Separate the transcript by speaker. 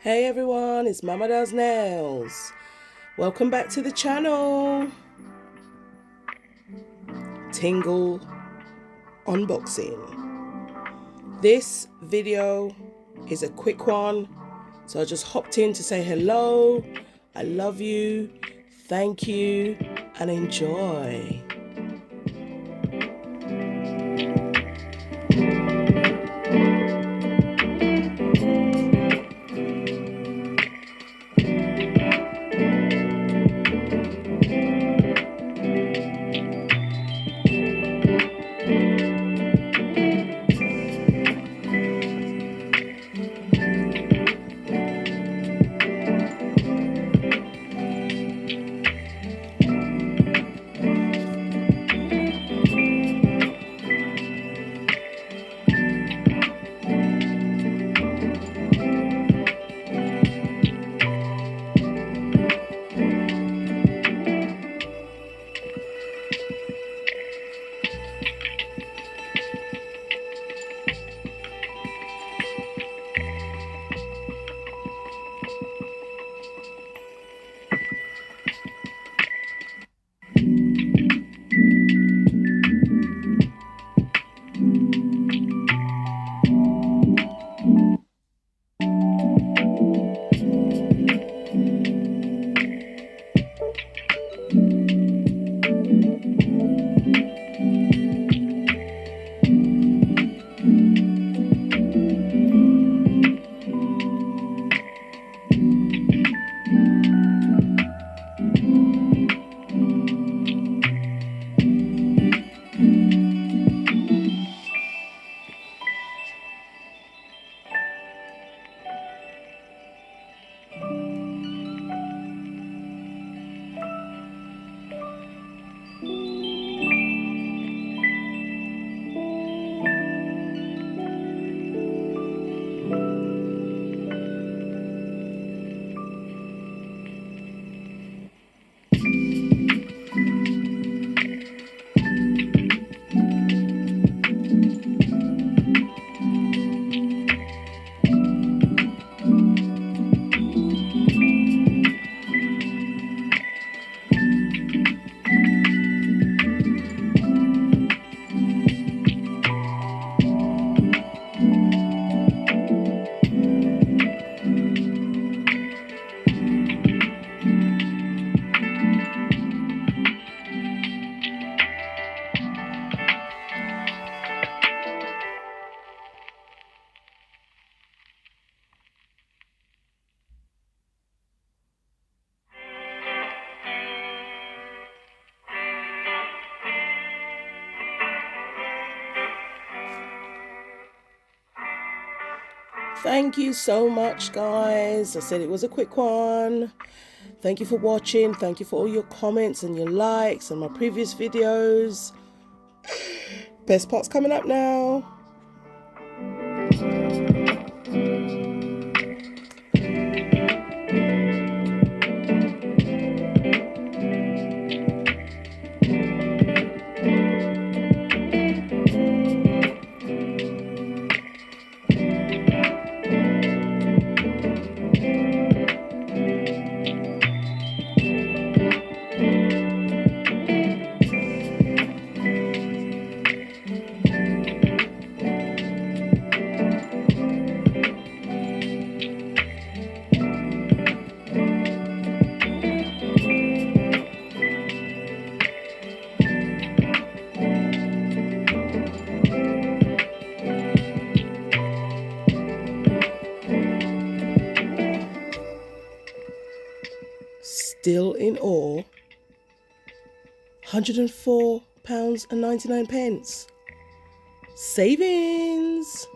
Speaker 1: Hey everyone, it's Mama Does Nails. Welcome back to the channel. Tingle unboxing. This video is a quick one, so I just hopped in to say hello. I love you, thank you, and enjoy. Thank you so much, guys. I said it was a quick one. Thank you for watching. Thank you for all your comments and your likes on my previous videos. Best part's coming up now. Still in awe, £104.99. Savings!